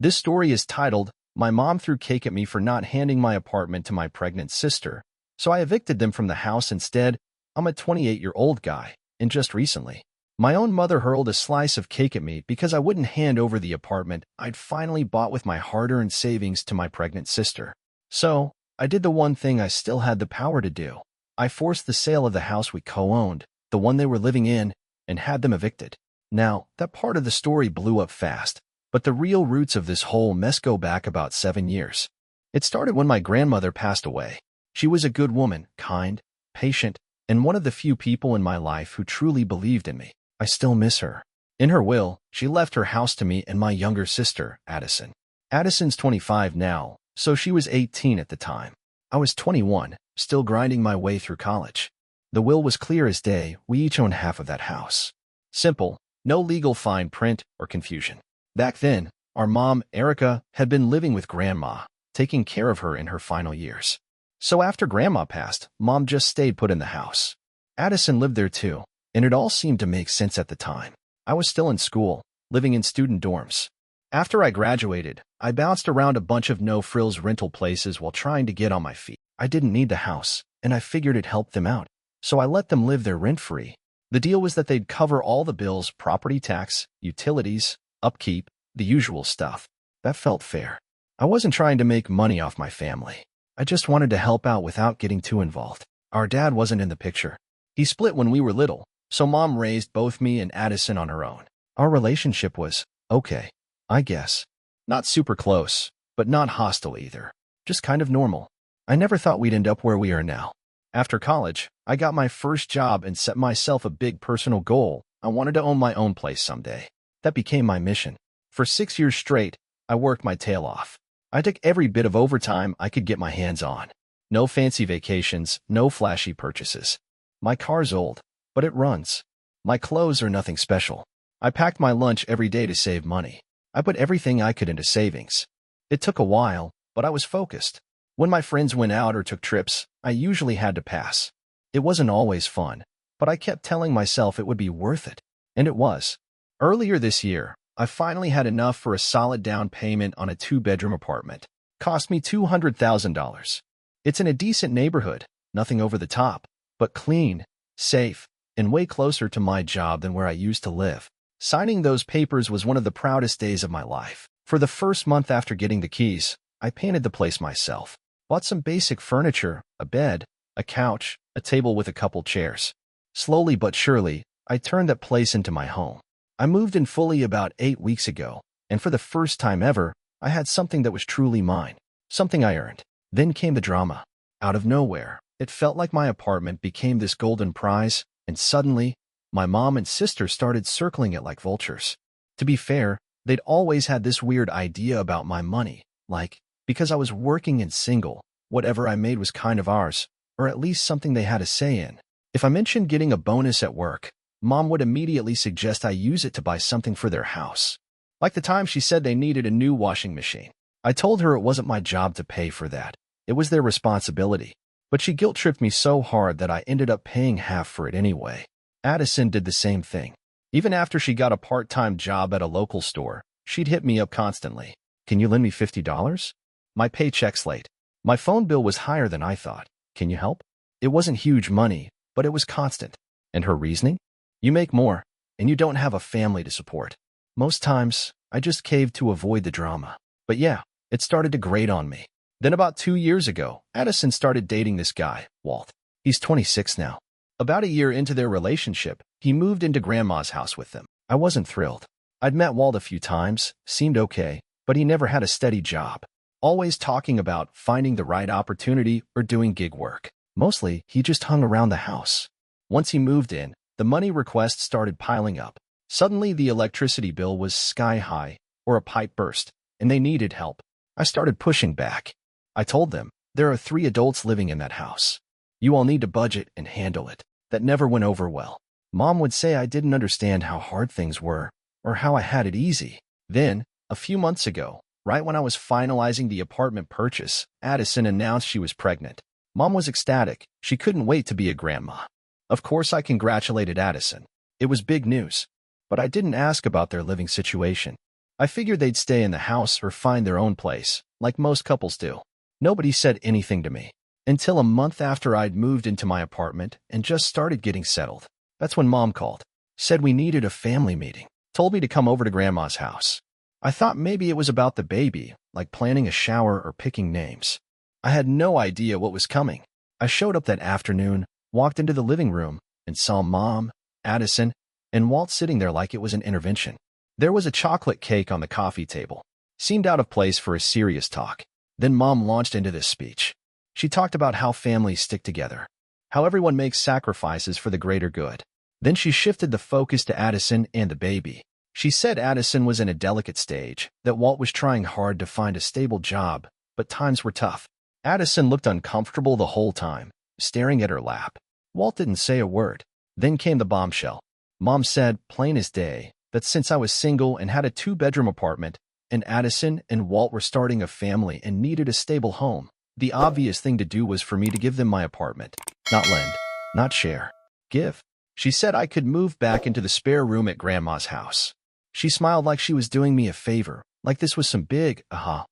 This story is titled, "My Mom Threw Cake at Me for Not Handing My Apartment to My Pregnant Sister, so I Evicted Them from the House Instead." I'm a 28-year-old guy, and just recently, my own mother hurled a slice of cake at me because I wouldn't hand over the apartment I'd finally bought with my hard-earned savings to my pregnant sister. So, I did the one thing I still had the power to do. I forced the sale of the house we co-owned, the one they were living in, and had them evicted. Now, that part of the story blew up fast, but the real roots of this whole mess go back about 7 years. It started when my grandmother passed away. She was a good woman, kind, patient, and one of the few people in my life who truly believed in me. I still miss her. In her will, she left her house to me and my younger sister, Addison. Addison's 25 now, so she was 18 at the time. I was 21, still grinding my way through college. The will was clear as day. We each owned half of that house. Simple, no legal fine print or confusion. Back then, our mom, Erica, had been living with Grandma, taking care of her in her final years. So after Grandma passed, Mom just stayed put in the house. Addison lived there too, and it all seemed to make sense at the time. I was still in school, living in student dorms. After I graduated, I bounced around a bunch of no-frills rental places while trying to get on my feet. I didn't need the house, and I figured it helped them out, so I let them live there rent-free. The deal was that they'd cover all the bills, property tax, utilities, upkeep, the usual stuff. That felt fair. I wasn't trying to make money off my family. I just wanted to help out without getting too involved. Our dad wasn't in the picture. He split when we were little, so Mom raised both me and Addison on her own. Our relationship was okay, I guess. Not super close, but not hostile either. Just kind of normal. I never thought we'd end up where we are now. After college, I got my first job and set myself a big personal goal. I wanted to own my own place someday. That became my mission. For 6 years straight, I worked my tail off. I took every bit of overtime I could get my hands on. No fancy vacations, no flashy purchases. My car's old, but it runs. My clothes are nothing special. I packed my lunch every day to save money. I put everything I could into savings. It took a while, but I was focused. When my friends went out or took trips, I usually had to pass. It wasn't always fun, but I kept telling myself it would be worth it. And it was. Earlier this year, I finally had enough for a solid down payment on a 2-bedroom apartment. Cost me $200,000. It's in a decent neighborhood, nothing over the top, but clean, safe, and way closer to my job than where I used to live. Signing those papers was one of the proudest days of my life. For the first month after getting the keys, I painted the place myself. Bought some basic furniture, a bed, a couch, a table with a couple chairs. Slowly but surely, I turned that place into my home. I moved in fully about 8 weeks ago, and for the first time ever, I had something that was truly mine, something I earned. Then came the drama. Out of nowhere, it felt like my apartment became this golden prize, and suddenly, my mom and sister started circling it like vultures. To be fair, they'd always had this weird idea about my money, like, because I was working and single, whatever I made was kind of ours, or at least something they had a say in. If I mentioned getting a bonus at work, Mom would immediately suggest I use it to buy something for their house. Like the time she said they needed a new washing machine. I told her it wasn't my job to pay for that. It was their responsibility. But she guilt-tripped me so hard that I ended up paying half for it anyway. Addison did the same thing. Even after she got a part-time job at a local store, she'd hit me up constantly. "Can you lend me $50? My paycheck's late. My phone bill was higher than I thought. Can you help?" It wasn't huge money, but it was constant. And her reasoning? "You make more, and you don't have a family to support." Most times, I just caved to avoid the drama. But yeah, it started to grate on me. Then about 2 years ago, Addison started dating this guy, Walt. He's 26 now. About a year into their relationship, he moved into Grandma's house with them. I wasn't thrilled. I'd met Walt a few times, seemed okay, but he never had a steady job. Always talking about finding the right opportunity or doing gig work. Mostly, he just hung around the house. Once he moved in, the money requests started piling up. Suddenly, the electricity bill was sky high, or a pipe burst, and they needed help. I started pushing back. I told them, "There are 3 adults living in that house. You all need to budget and handle it." That never went over well. Mom would say I didn't understand how hard things were, or how I had it easy. Then, a few months ago, right when I was finalizing the apartment purchase, Addison announced she was pregnant. Mom was ecstatic. She couldn't wait to be a grandma. Of course, I congratulated Addison. It was big news. But I didn't ask about their living situation. I figured they'd stay in the house or find their own place, like most couples do. Nobody said anything to me until a month after I'd moved into my apartment and just started getting settled. That's when Mom called, said we needed a family meeting, told me to come over to Grandma's house. I thought maybe it was about the baby, like planning a shower or picking names. I had no idea what was coming. I showed up that afternoon, walked into the living room, and saw Mom, Addison, and Walt sitting there like it was an intervention. There was a chocolate cake on the coffee table. Seemed out of place for a serious talk. Then Mom launched into this speech. She talked about how families stick together, how everyone makes sacrifices for the greater good. Then she shifted the focus to Addison and the baby. She said Addison was in a delicate stage, that Walt was trying hard to find a stable job, but times were tough. Addison looked uncomfortable the whole time, staring at her lap. Walt didn't say a word. Then came the bombshell. Mom said, plain as day, that since I was single and had a 2-bedroom apartment, and Addison and Walt were starting a family and needed a stable home, the obvious thing to do was for me to give them my apartment. Not lend, not share. Give. She said I could move back into the spare room at Grandma's house. She smiled like she was doing me a favor, like this was some big,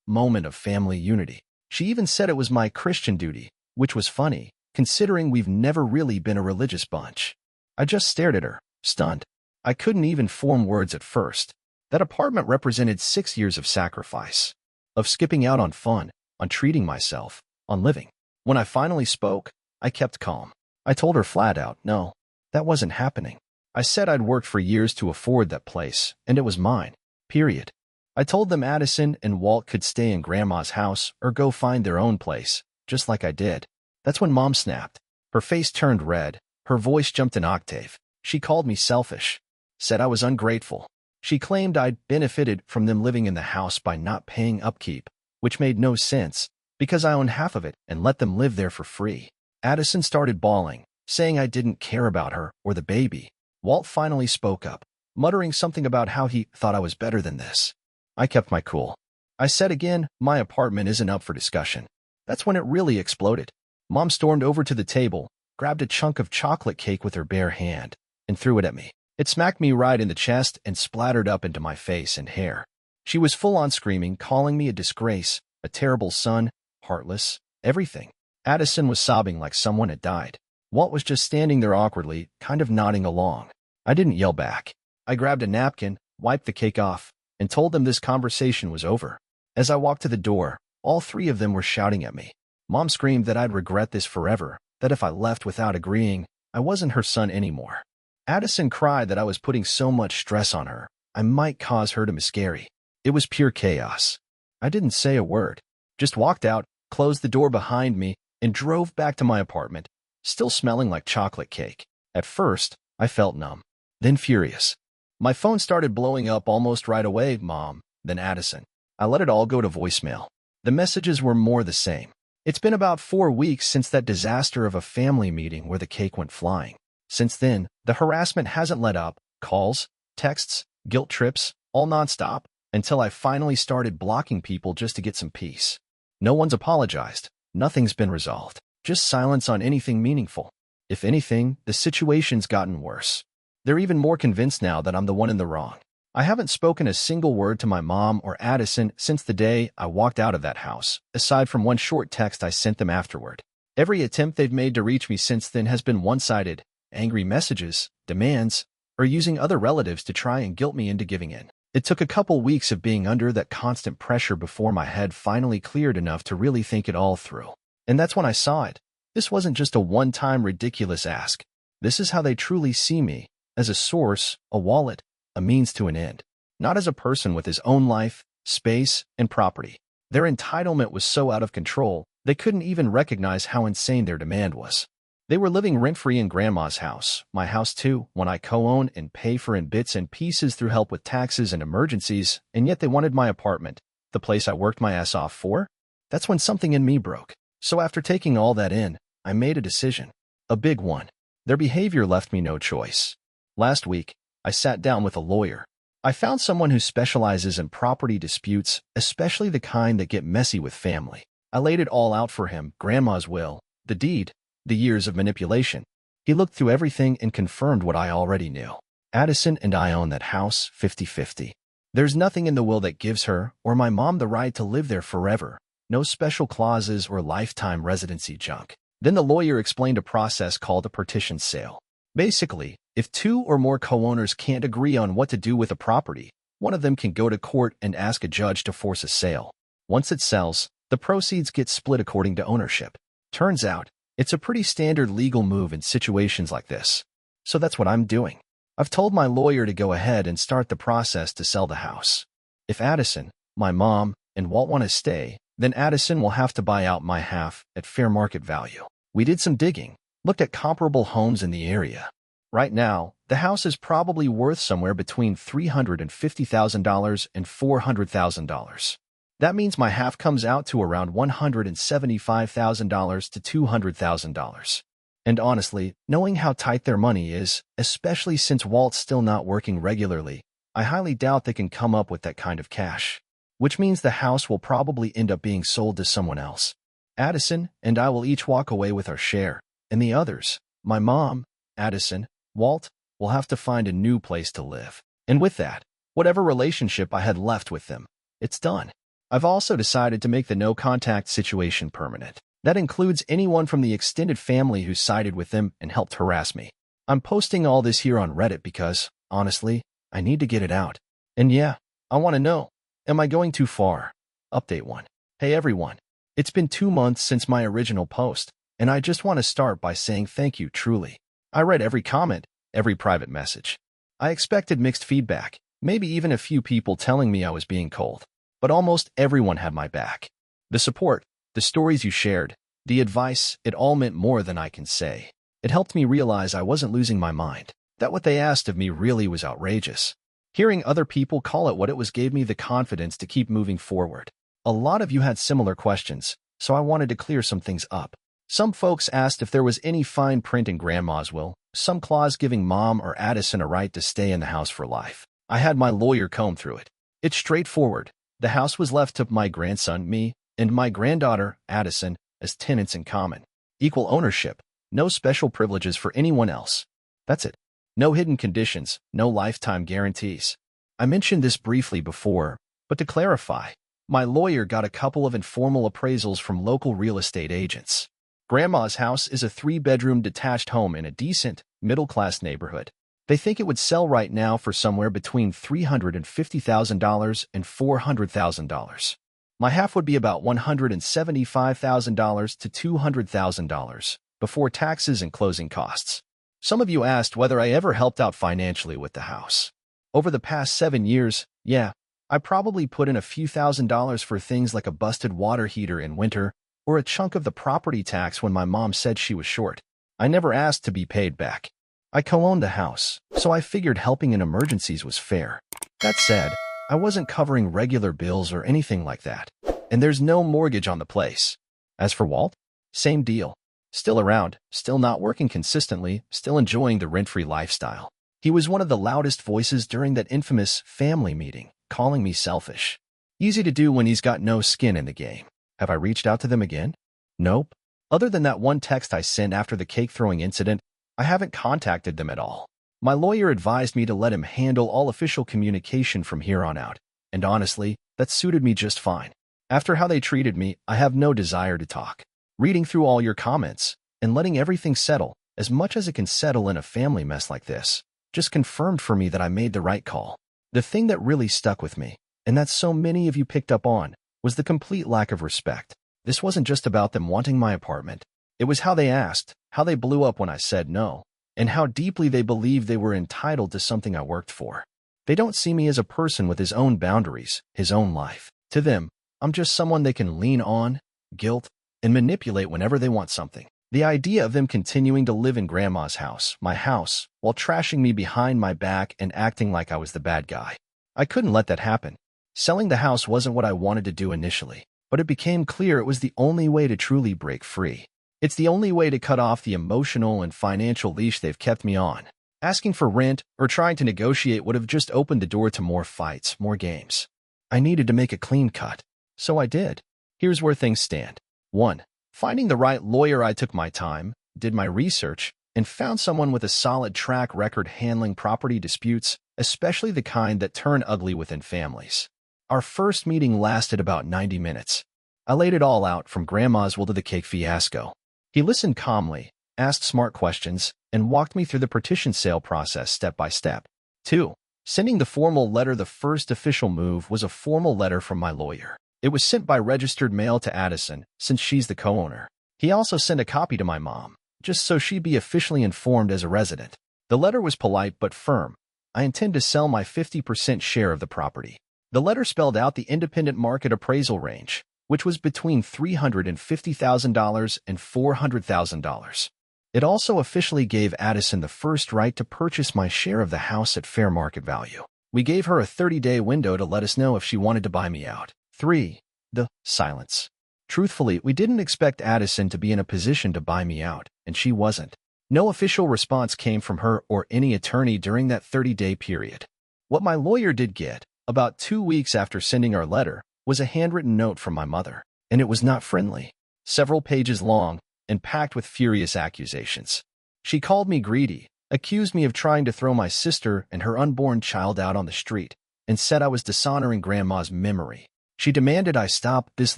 moment of family unity. She even said it was my Christian duty, which was funny, considering we've never really been a religious bunch. I just stared at her, stunned. I couldn't even form words at first. That apartment represented 6 years of sacrifice, of skipping out on fun, on treating myself, on living. When I finally spoke, I kept calm. I told her flat out, no, that wasn't happening. I said I'd worked for years to afford that place, and it was mine, period. I told them Addison and Walt could stay in Grandma's house or go find their own place, just like I did. That's when Mom snapped. Her face turned red. Her voice jumped an octave. She called me selfish, said I was ungrateful. She claimed I'd benefited from them living in the house by not paying upkeep, which made no sense, because I owned half of it and let them live there for free. Addison started bawling, saying I didn't care about her or the baby. Walt finally spoke up, muttering something about how he thought I was better than this. I kept my cool. I said again, my apartment isn't up for discussion. That's when it really exploded. Mom stormed over to the table, grabbed a chunk of chocolate cake with her bare hand, and threw it at me. It smacked me right in the chest and splattered up into my face and hair. She was full-on screaming, calling me a disgrace, a terrible son, heartless, everything. Addison was sobbing like someone had died. Walt was just standing there awkwardly, kind of nodding along. I didn't yell back. I grabbed a napkin, wiped the cake off, and told them this conversation was over. As I walked to the door, all 3 of them were shouting at me. Mom screamed that I'd regret this forever, that if I left without agreeing, I wasn't her son anymore. Addison cried that I was putting so much stress on her, I might cause her to miscarry. It was pure chaos. I didn't say a word, just walked out, closed the door behind me, and drove back to my apartment, still smelling like chocolate cake. At first, I felt numb, then furious. My phone started blowing up almost right away, Mom, then Addison. I let it all go to voicemail. The messages were more the same. It's been about 4 weeks since that disaster of a family meeting where the cake went flying. Since then, the harassment hasn't let up. Calls, texts, guilt trips, all nonstop, until I finally started blocking people just to get some peace. No one's apologized. Nothing's been resolved. Just silence on anything meaningful. If anything, the situation's gotten worse. They're even more convinced now that I'm the one in the wrong. I haven't spoken a single word to my mom or Addison since the day I walked out of that house, aside from one short text I sent them afterward. Every attempt they've made to reach me since then has been one-sided, angry messages, demands, or using other relatives to try and guilt me into giving in. It took a couple weeks of being under that constant pressure before my head finally cleared enough to really think it all through. And that's when I saw it. This wasn't just a one-time ridiculous ask. This is how they truly see me, as a source, a wallet, a means to an end. Not as a person with his own life, space, and property. Their entitlement was so out of control, they couldn't even recognize how insane their demand was. They were living rent-free in Grandma's house, my house too, one I co-own and pay for in bits and pieces through help with taxes and emergencies, and yet they wanted my apartment, the place I worked my ass off for? That's when something in me broke. So after taking all that in, I made a decision. A big one. Their behavior left me no choice. Last week, I sat down with a lawyer. I found someone who specializes in property disputes, especially the kind that get messy with family. I laid it all out for him, Grandma's will, the deed, the years of manipulation. He looked through everything and confirmed what I already knew. Addison and I own that house 50-50. There's nothing in the will that gives her or my mom the right to live there forever. No special clauses or lifetime residency junk. Then the lawyer explained a process called a partition sale. Basically, if two or more co-owners can't agree on what to do with a property, one of them can go to court and ask a judge to force a sale. Once it sells, the proceeds get split according to ownership. Turns out, it's a pretty standard legal move in situations like this. So that's what I'm doing. I've told my lawyer to go ahead and start the process to sell the house. If Addison, my mom, and Walt want to stay, then Addison will have to buy out my half at fair market value. We did some digging, looked at comparable homes in the area. Right now, the house is probably worth somewhere between $350,000 and $400,000. That means my half comes out to around $175,000 to $200,000. And honestly, knowing how tight their money is, especially since Walt's still not working regularly, I highly doubt they can come up with that kind of cash. Which means the house will probably end up being sold to someone else. Addison and I will each walk away with our share, and the others, my mom, Addison, Walt, will have to find a new place to live. And with that, whatever relationship I had left with them, it's done. I've also decided to make the no-contact situation permanent. That includes anyone from the extended family who sided with them and helped harass me. I'm posting all this here on Reddit because, honestly, I need to get it out. And yeah, I want to know, am I going too far? Update 1. Hey everyone. It's been 2 months since my original post, and I just want to start by saying thank you truly. I read every comment, every private message. I expected mixed feedback, maybe even a few people telling me I was being cold. But almost everyone had my back. The support, the stories you shared, the advice, it all meant more than I can say. It helped me realize I wasn't losing my mind, that what they asked of me really was outrageous. Hearing other people call it what it was gave me the confidence to keep moving forward. A lot of you had similar questions, so I wanted to clear some things up. Some folks asked if there was any fine print in Grandma's will, some clause giving Mom or Addison a right to stay in the house for life. I had my lawyer comb through it. It's straightforward. The house was left to my grandson, me, and my granddaughter, Addison, as tenants in common. Equal ownership, no special privileges for anyone else. That's it. No hidden conditions, no lifetime guarantees. I mentioned this briefly before, but to clarify, my lawyer got a couple of informal appraisals from local real estate agents. Grandma's house is a 3-bedroom detached home in a decent, middle-class neighborhood. They think it would sell right now for somewhere between $350,000 and $400,000. My half would be about $175,000 to $200,000 before taxes and closing costs. Some of you asked whether I ever helped out financially with the house. Over the past 7 years, yeah, I probably put in a few $1,000s for things like a busted water heater in winter or a chunk of the property tax when my mom said she was short. I never asked to be paid back. I co-owned the house, so I figured helping in emergencies was fair. That said, I wasn't covering regular bills or anything like that, and there's no mortgage on the place. As for Walt, same deal. Still around, still not working consistently, still enjoying the rent-free lifestyle. He was one of the loudest voices during that infamous family meeting, calling me selfish. Easy to do when he's got no skin in the game. Have I reached out to them again? Nope. Other than that one text I sent after the cake-throwing incident, I haven't contacted them at all. My lawyer advised me to let him handle all official communication from here on out, and honestly, that suited me just fine. After how they treated me, I have no desire to talk. Reading through all your comments, and letting everything settle, as much as it can settle in a family mess like this, just confirmed for me that I made the right call. The thing that really stuck with me, and that so many of you picked up on, was the complete lack of respect. This wasn't just about them wanting my apartment. It was how they asked, how they blew up when I said no, and how deeply they believed they were entitled to something I worked for. They don't see me as a person with his own boundaries, his own life. To them, I'm just someone they can lean on, guilt, and manipulate whenever they want something. The idea of them continuing to live in Grandma's house, my house, while trashing me behind my back and acting like I was the bad guy. I couldn't let that happen. Selling the house wasn't what I wanted to do initially, but it became clear it was the only way to truly break free. It's the only way to cut off the emotional and financial leash they've kept me on. Asking for rent or trying to negotiate would have just opened the door to more fights, more games. I needed to make a clean cut, so I did. Here's where things stand. 1. Finding the right lawyer. I took my time, did my research, and found someone with a solid track record handling property disputes, especially the kind that turn ugly within families. Our first meeting lasted about 90 minutes. I laid it all out, from Grandma's will to the cake fiasco. He listened calmly, asked smart questions, and walked me through the partition sale process step by step. 2. Sending the formal letter. The first official move was a formal letter from my lawyer. It was sent by registered mail to Addison, since she's the co-owner. He also sent a copy to my mom, just so she'd be officially informed as a resident. The letter was polite but firm. I intend to sell my 50% share of the property. The letter spelled out the independent market appraisal range, which was between $350,000 and $400,000. It also officially gave Addison the first right to purchase my share of the house at fair market value. We gave her a 30-day window to let us know if she wanted to buy me out. 3. The silence. Truthfully, we didn't expect Addison to be in a position to buy me out, and she wasn't. No official response came from her or any attorney during that 30-day period. What my lawyer did get, about 2 weeks after sending our letter, was a handwritten note from my mother, and it was not friendly. Several pages long and packed with furious accusations. She called me greedy, accused me of trying to throw my sister and her unborn child out on the street, and said I was dishonoring Grandma's memory. She demanded I stop this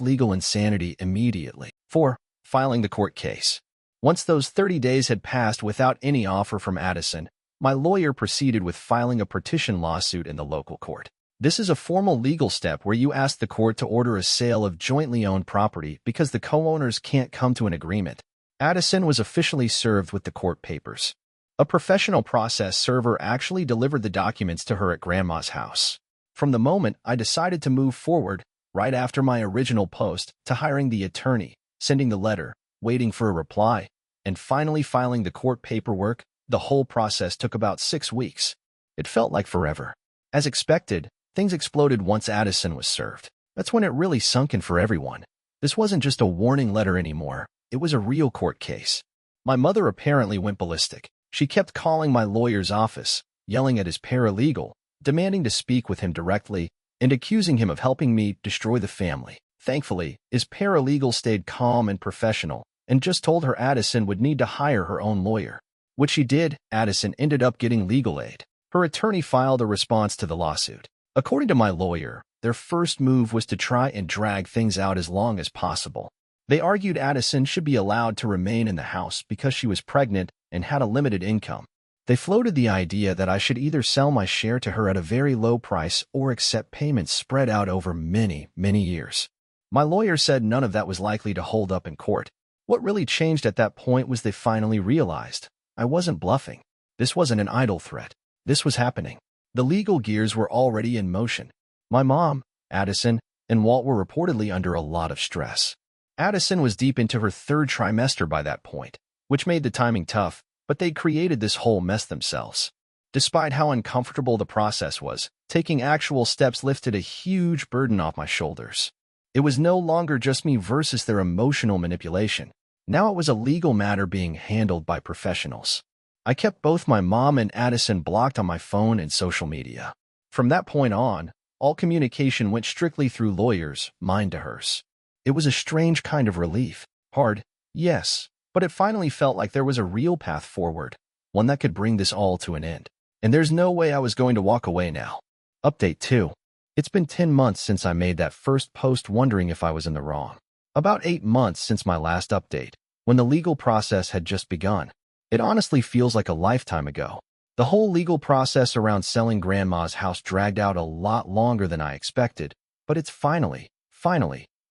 legal insanity immediately. 4. Filing the court case. Once those 30 days had passed without any offer from Addison, my lawyer proceeded with filing a partition lawsuit in the local court. This is a formal legal step where you ask the court to order a sale of jointly owned property because the co-owners can't come to an agreement. Addison was officially served with the court papers. A professional process server actually delivered the documents to her at Grandma's house. From the moment I decided to move forward, right after my original post, to hiring the attorney, sending the letter, waiting for a reply, and finally filing the court paperwork, the whole process took about 6 weeks. It felt like forever. As expected, things exploded once Addison was served. That's when it really sunk in for everyone. This wasn't just a warning letter anymore. It was a real court case. My mother apparently went ballistic. She kept calling my lawyer's office, yelling at his paralegal, demanding to speak with him directly, and accusing him of helping me destroy the family. Thankfully, his paralegal stayed calm and professional and just told her Addison would need to hire her own lawyer. Which she did. Addison ended up getting legal aid. Her attorney filed a response to the lawsuit. According to my lawyer, their first move was to try and drag things out as long as possible. They argued Addison should be allowed to remain in the house because she was pregnant and had a limited income. They floated the idea that I should either sell my share to her at a very low price or accept payments spread out over many, many years. My lawyer said none of that was likely to hold up in court. What really changed at that point was they finally realized I wasn't bluffing. This wasn't an idle threat. This was happening. The legal gears were already in motion. My mom, Addison, and Walt were reportedly under a lot of stress. Addison was deep into her 3rd trimester by that point, which made the timing tough, but they'd created this whole mess themselves. Despite how uncomfortable the process was, taking actual steps lifted a huge burden off my shoulders. It was no longer just me versus their emotional manipulation. Now it was a legal matter being handled by professionals. I kept both my mom and Addison blocked on my phone and social media. From that point on, all communication went strictly through lawyers, mine to hers. It was a strange kind of relief. Hard, yes, but it finally felt like there was a real path forward, one that could bring this all to an end. And there's no way I was going to walk away now. Update 2. It's been 10 months since I made that first post wondering if I was in the wrong. About 8 months since my last update, when the legal process had just begun. It honestly feels like a lifetime ago. The whole legal process around selling Grandma's house dragged out a lot longer than I expected, but it's finally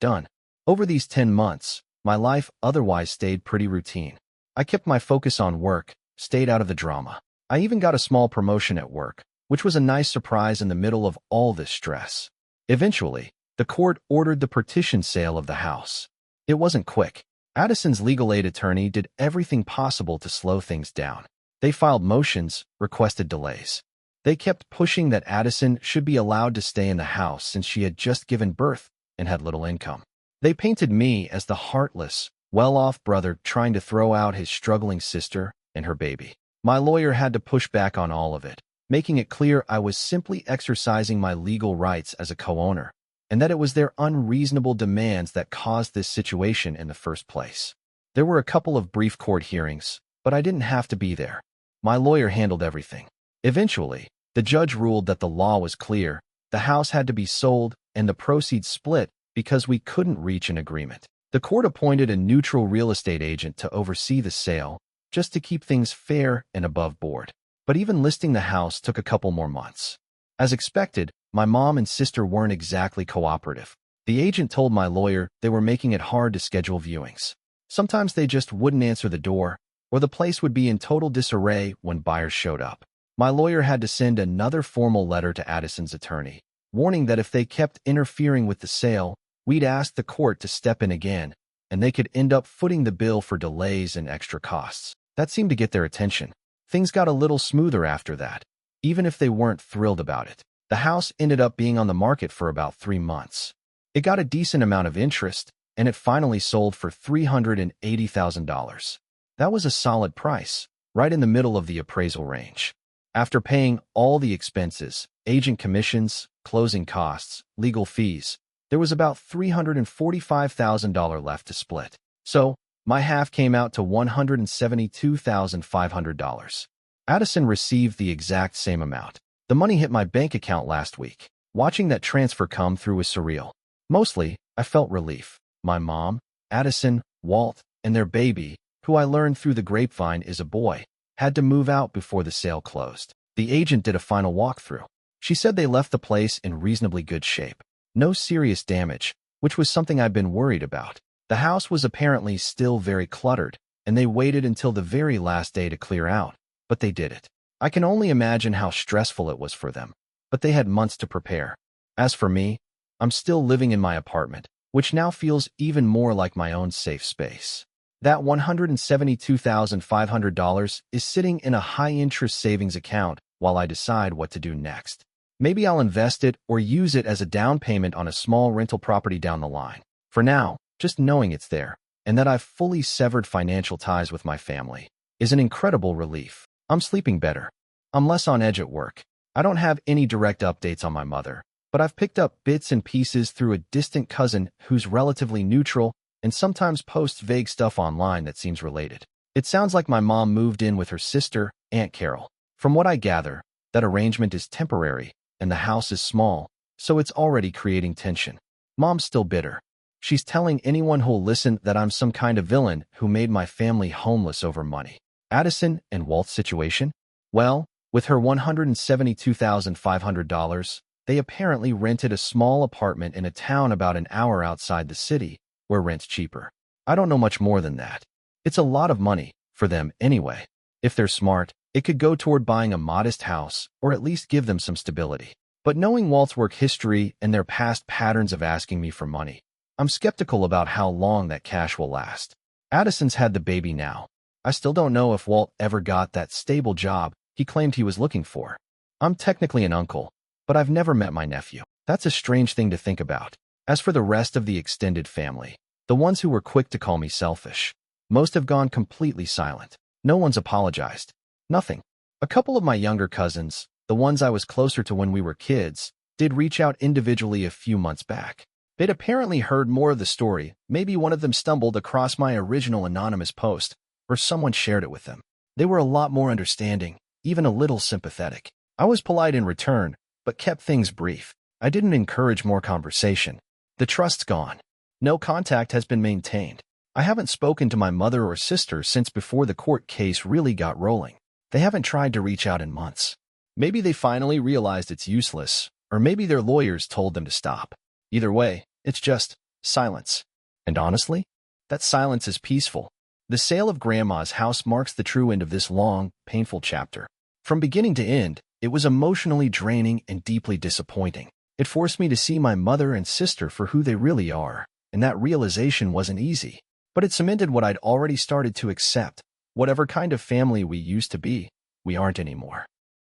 done. Over these 10 months, my life otherwise stayed pretty routine. I kept my focus on work, stayed out of the drama. I even got a small promotion at work, which was a nice surprise in the middle of all this stress. Eventually, the court ordered the partition sale of the house. It wasn't quick. Addison's legal aid attorney did everything possible to slow things down. They filed motions, requested delays. They kept pushing that Addison should be allowed to stay in the house since she had just given birth and had little income. They painted me as the heartless, well-off brother trying to throw out his struggling sister and her baby. My lawyer had to push back on all of it, making it clear I was simply exercising my legal rights as a co-owner, and that it was their unreasonable demands that caused this situation in the first place. There were a couple of brief court hearings, but I didn't have to be there. My lawyer handled everything. Eventually, The judge ruled that the law was clear. The house had to be sold and the proceeds split because we couldn't reach an agreement. The court appointed a neutral real estate agent to oversee the sale, just to keep things fair and above board. But even listing the house took a couple more months. As expected, my mom and sister weren't exactly cooperative. The agent told my lawyer they were making it hard to schedule viewings. Sometimes they just wouldn't answer the door, or the place would be in total disarray when buyers showed up. My lawyer had to send another formal letter to Addison's attorney, warning that if they kept interfering with the sale, we'd ask the court to step in again, and they could end up footing the bill for delays and extra costs. That seemed to get their attention. Things got a little smoother after that, even if they weren't thrilled about it. The house ended up being on the market for about 3 months. It got a decent amount of interest, and it finally sold for $380,000. That was a solid price, right in the middle of the appraisal range. After paying all the expenses, agent commissions, closing costs, legal fees, there was about $345,000 left to split. So, my half came out to $172,500. Addison received the exact same amount. The money hit my bank account last week. Watching that transfer come through was surreal. Mostly, I felt relief. My mom, Addison, Walt, and their baby, who I learned through the grapevine is a boy, had to move out before the sale closed. The agent did a final walkthrough. She said they left the place in reasonably good shape. No serious damage, which was something I'd been worried about. The house was apparently still very cluttered, and they waited until the very last day to clear out, but they did it. I can only imagine how stressful it was for them, but they had months to prepare. As for me, I'm still living in my apartment, which now feels even more like my own safe space. That $172,500 is sitting in a high-interest savings account while I decide what to do next. Maybe I'll invest it or use it as a down payment on a small rental property down the line. For now, just knowing it's there, and that I've fully severed financial ties with my family, is an incredible relief. I'm sleeping better. I'm less on edge at work. I don't have any direct updates on my mother, but I've picked up bits and pieces through a distant cousin who's relatively neutral and sometimes posts vague stuff online that seems related. It sounds like my mom moved in with her sister, Aunt Carol. From what I gather, that arrangement is temporary, and the house is small, so it's already creating tension. Mom's still bitter. She's telling anyone who'll listen that I'm some kind of villain who made my family homeless over money. Addison and Walt's situation? Well, with her $172,500, they apparently rented a small apartment in a town about an hour outside the city, where rent's cheaper. I don't know much more than that. It's a lot of money, for them anyway. If they're smart, it could go toward buying a modest house, or at least give them some stability. But knowing Walt's work history and their past patterns of asking me for money, I'm skeptical about how long that cash will last. Addison's had the baby now. I still don't know if Walt ever got that stable job he claimed he was looking for. I'm technically an uncle, but I've never met my nephew. That's a strange thing to think about. As for the rest of the extended family, the ones who were quick to call me selfish, most have gone completely silent. No one's apologized. Nothing. A couple of my younger cousins, the ones I was closer to when we were kids, did reach out individually a few months back. They'd apparently heard more of the story. Maybe one of them stumbled across my original anonymous post, or someone shared it with them. They were a lot more understanding, even a little sympathetic. I was polite in return, but kept things brief. I didn't encourage more conversation. The trust's gone. No contact has been maintained. I haven't spoken to my mother or sister since before the court case really got rolling. They haven't tried to reach out in months. Maybe they finally realized it's useless, or maybe their lawyers told them to stop. Either way, it's just silence. And honestly, that silence is peaceful. The sale of Grandma's house marks the true end of this long, painful chapter. From beginning to end, it was emotionally draining and deeply disappointing. It forced me to see my mother and sister for who they really are, and that realization wasn't easy. But it cemented what I'd already started to accept. Whatever kind of family we used to be, we aren't anymore.